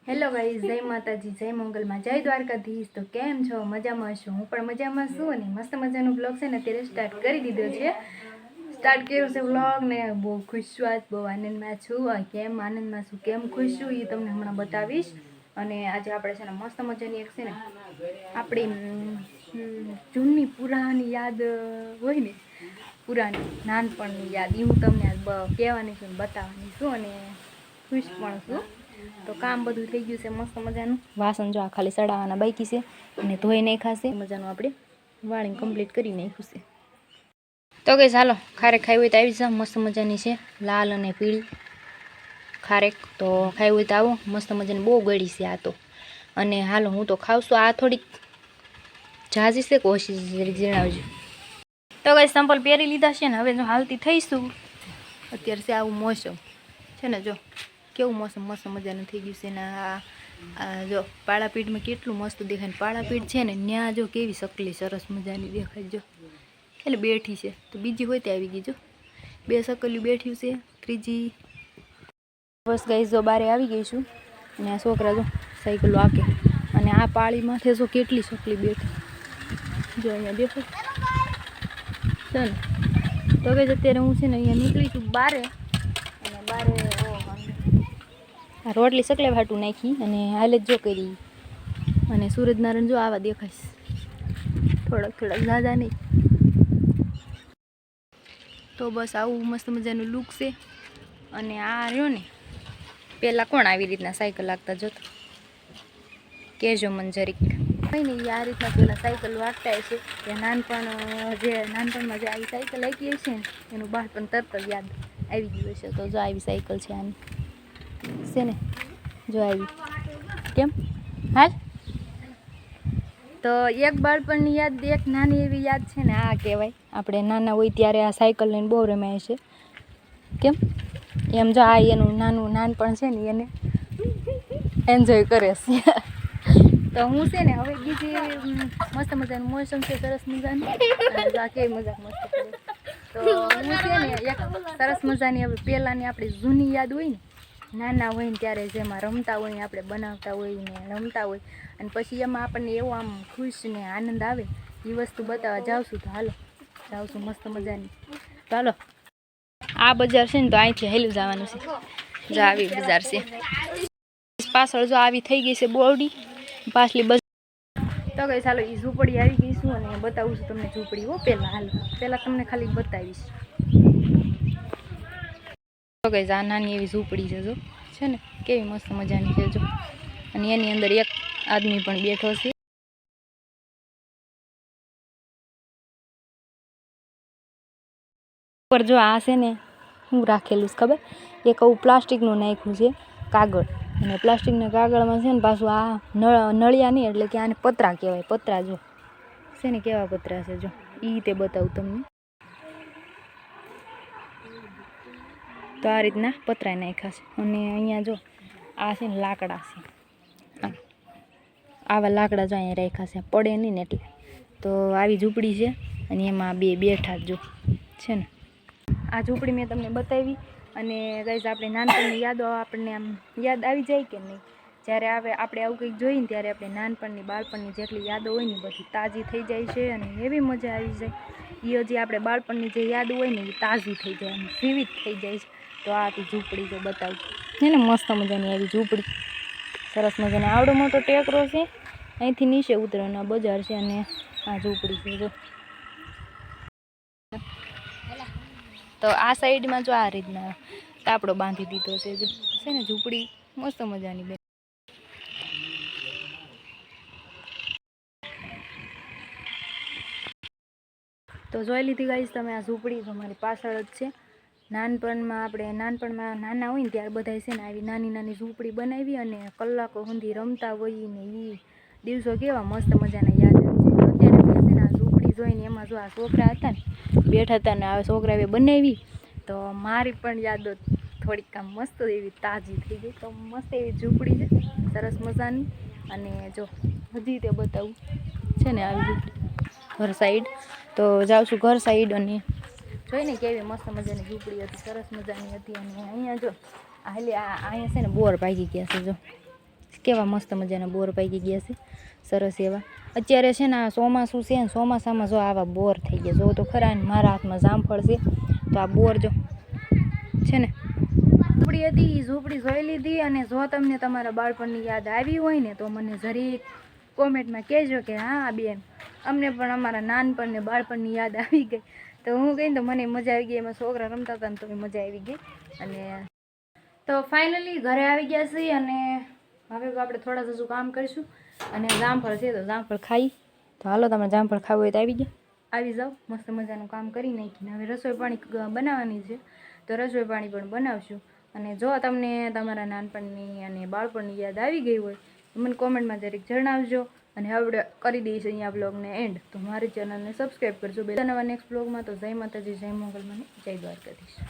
Hello guys, જય માતાજી, જય મંગલમાં, જય દ્વારકાધીશ। તો કેમ છો? મજામાં છો? હું પણ મજામાં છું અને મસ્ત મજાનો બ્લોગ છે ને અત્યારે સ્ટાર્ટ કરી દીધો છે। સ્ટાર્ટ કર્યો છે બ્લોગ ને બહુ ખુશ છું, આજ બહુ આનંદમાં છું। કેમ આનંદમાં છું, કેમ ખુશ છું એ તમને હમણાં બતાવીશ। અને આજે આપણે છે ને મસ્ત મજાની એક છે ને આપણી જૂની પુરાણી યાદ હોય ને, પુરાણી નાનપણની યાદ એ હું તમને કહેવાની છું, બતાવવાની છું અને ખુશ પણ છું। તો કામ બધું થઈ ગયું છે મસ્ત મજાનું। વાસણ જો આ ખાલી સડાવવાના બાકી છે અને ધોઈ નાખાશે મજાનું, આપણે વાળીને કમ્પ્લીટ કરી નાખ્યું છે। તો ગઈ ચાલો ખારેક ખાઈ હોય તો આવી જાવ, મસ્ત મજાની છે લાલ અને પીળી ખારેક। તો ખાઈ હોય તો આવો, મસ્ત મજાની બહુ ગળી છે આ તો। અને હાલો હું તો ખાઉં છું। આ થોડીક જાજી છે કે ઓછી જણાવજો। તો ગઈ સંપલ પહેરી લીધા છે ને હવે જો હાલતી થઈશું। અત્યારે છે આવું મોસમ છે ને, જો કેવું મોસમ મસ્ત મજાનું થઈ ગયું છે ને આ જો પાળાપીઠમાં કેટલું મસ્ત દેખાય ને, પાળાપીઠ છે ને ત્યાં જો કેવી સકલી સરસ મજાની દેખાય, જો એટલે બેઠી છે। તો બીજી હોય તે આવી ગઈ, જો બે સકલીઓ બેઠી છે, ત્રીજી બસ ગાઈસ જો બારે આવી ગઈ છું અને આ છોકરા જો સાયકલો આકે અને આ પાળી માથે જો કેટલી સકલી બેઠી, જો અહીંયા દેખો ચાલ। તો કે અત્યારે હું છે ને અહીંયા નીકળી છું બારે અને બારે રોટલી સકલે વાટું નાખી અને હાલે જો કરી અને સૂરજનારાયણ જો આવા દેખાઈશ, થોડાક થોડાક ઝાઝા નહીં। તો બસ આવું મસ્ત મજાનું લુક છે। અને આ રહ્યો ને પહેલાં કોણ આવી રીતના સાયકલ લાગતા જોતો કહેજો મને જરીક, કંઈ નહીં આ રીતના પહેલાં સાયકલ વાગતા હશે કે નાનપણમાં જે આવી સાયકલ આવી હશે ને એનું બાળપણ તરત જ યાદ આવી ગયું હશે। તો જો આવી સાયકલ છે આની છે ને, જો આવી કેમ હાલ। તો એક બાળપણની યાદ, એક નાની એવી યાદ છે ને આ કહેવાય। આપણે નાના હોય ત્યારે આ સાયકલ લઈને બહુ રમાય છે, કેમ એમ જો આ એનું નાનપણ છે ને એને એન્જોય કરે છે। તો હું છે ને હવે બીજી મસ્ત મજાનું મોસમ છે, સરસ મજાનું, આ કેવી મજાક મસ્ત કરે। તો હું છે ને એક સરસ મજાની હવે પહેલાંની આપણી જૂની યાદ હોય ને, નાના હોય ને ત્યારે જેમાં રમતા હોય ને, આપણે બનાવતા હોય ને રમતા હોય અને પછી એમાં આપણને એવો આમ ખુશ ને આનંદ આવે એ વસ્તુ બતાવવા જાઉં છું। તો હાલો જાઉં છું મસ્ત મજાની। તો હાલો આ બજાર છે ને તો અહીંથી હેલું જવાનું છે, જો આવી બજાર છે પાછળ, જો આવી થઈ ગઈ છે બોરડી પાછલી બજાર। તો ગઈ ચાલો એ ઝૂંપડી આવી ગઈ છું અને બતાવું છું તમને ઝૂંપડી હો પહેલાં, હાલો પહેલાં તમને ખાલી બતાવીશ। તો ગઈ આ નાની એવી ઝૂંપડી છે, જો છે ને કેવી મસ્ત મજાની છે જો, અને એની અંદર એક આદમી પણ બેઠો છે। ઉપર જો આ છે ને હું રાખેલું છે ખબર, એક આવું પ્લાસ્ટિકનું નાખ્યું છે કાગળ, અને પ્લાસ્ટિકના કાગળમાં છે ને પાછું આ નળિયા નહીં એટલે કે આને પતરા કહેવાય। પતરા જો છે ને કેવા પતરા છે, જો એ રીતે બતાવું તમને। તો આ રીતના પતરા નાખ્યા છે અને અહીંયા જો આ છે ને લાકડા છે, આવા લાકડા જો અહીંયા રાખ્યા છે, પડે નહીં ને એટલે। તો આવી ઝૂંપડી છે અને એમાં બે બેઠા જો છે ને, આ ઝૂંપડી મેં તમને બતાવી। અને ગાઈઝ આપણે નાનપણની યાદો આપણને આમ યાદ આવી જાય કે નહીં, જ્યારે આપણે આવું કંઈક જોઈએ ને ત્યારે આપણે નાનપણની બાળપણની જેટલી યાદો હોય ને બધી તાજી થઈ જાય છે અને એવી મજા આવી જાય એ હજી આપણે બાળપણની જે યાદ હોય ને એ તાજી થઈ જાય અને જીવિત થઈ જાય છે। તો આ ઝૂંપડી જો બતાવું છે ને, મસ્ત મજાની આવી ઝૂંપડી સરસ મજાની, આવડો મોટો ટેકરો છે, અહીંથી નીચે ઉતરવાના બજાર છે અને આ ઝૂંપડી છે જો। તો આ સાઈડમાં જો આ રીતના તાપડો બાંધી દીધો છે, જો છે ને ઝૂંપડી મસ્ત મજાની બેન। તો જોઈ લીધી ગાઈસ તમે આ ઝૂંપડી, તમારી પાછળ જ છે। નાનપણમાં આપણે નાના હોય ને ત્યારે બધા છે ને આવી નાની નાની ઝૂંપડી બનાવી અને કલાકો સુધી રમતા હોય ને એ દિવસો કેવા મસ્ત મજાના યાદ આવી જાય। અત્યારે છે ને આ ઝૂંપડી જોઈને એમાં જો આ છોકરા હતા ને બેઠા હતા ને આ છોકરાએ બનાવી, તો મારી પણ યાદો થોડીક આમ મસ્ત એવી તાજી થઈ ગઈ। તો મસ્ત એવી ઝૂંપડી છે સરસ મજાની, અને જો હજી તે બતાવું છે ને આવી ઝૂંપડી ઘર સાઈડ। તો જાઉં છું ઘર સાઈડ અને જોઈને કેવી મસ્ત મજાની ઝૂંપડી હતી, સરસ મજાની હતી। અને અહીંયા જો અહીંયા છે ને બોર ભાગી ગયા છે, જો કેવા મસ્ત મજાના બોર પાકી ગયા છે, સરસ એવા. અત્યારે છે ને આ ચોમાસું છે ને, ચોમાસામાં જો આવા બોર થઈ ગયા. જો તો ખરા ને, મારા હાથમાં જામફળ છે તો આ બોર જો છે ને. ઝૂંપડી હતી, ઝૂંપડી જોઈ લીધી. અને જો તમને તમારા બાળપણની યાદ આવી હોય ને તો મને જરીક કોમેન્ટમાં કહેજો કે હા બેન, અમને પણ અમારા નાનપણને બાળપણની યાદ આવી ગઈ. તો હું કહીને તો મને મજા આવી ગઈ. એમાં છોકરા રમતા હતા ને તો મજા આવી ગઈ. અને તો ફાઇનલી ઘરે આવી ગયા છીએ અને હવે આપણે થોડા હજુ કામ કરીશું. અને જામફળ છે તો જામફળ ખાઈ. તો હાલો, તમે જામફળ ખાવું હોય તો આવી જાઓ. મસ્ત મજાનું કામ કરી નાખીને હવે રસોઈ પાણી બનાવવાની છે, તો રસોઈ પાણી પણ બનાવશું. અને જો તમને તમારા નાનપણની અને બાળપણની યાદ આવી ગઈ હોય તો મને કોમેન્ટમાં જરીક જણાવજો. અને આપણે કરી દઈશું અહીંયા બ્લોગને એન્ડ. તો મારી ચેનલને સબસ્ક્રાઈબ કરજો. બે નવા નેક્સ્ટ બ્લોગમાં. તો જય માતાજી, જય મંગલ, મને જય દ્વારકાધીશ.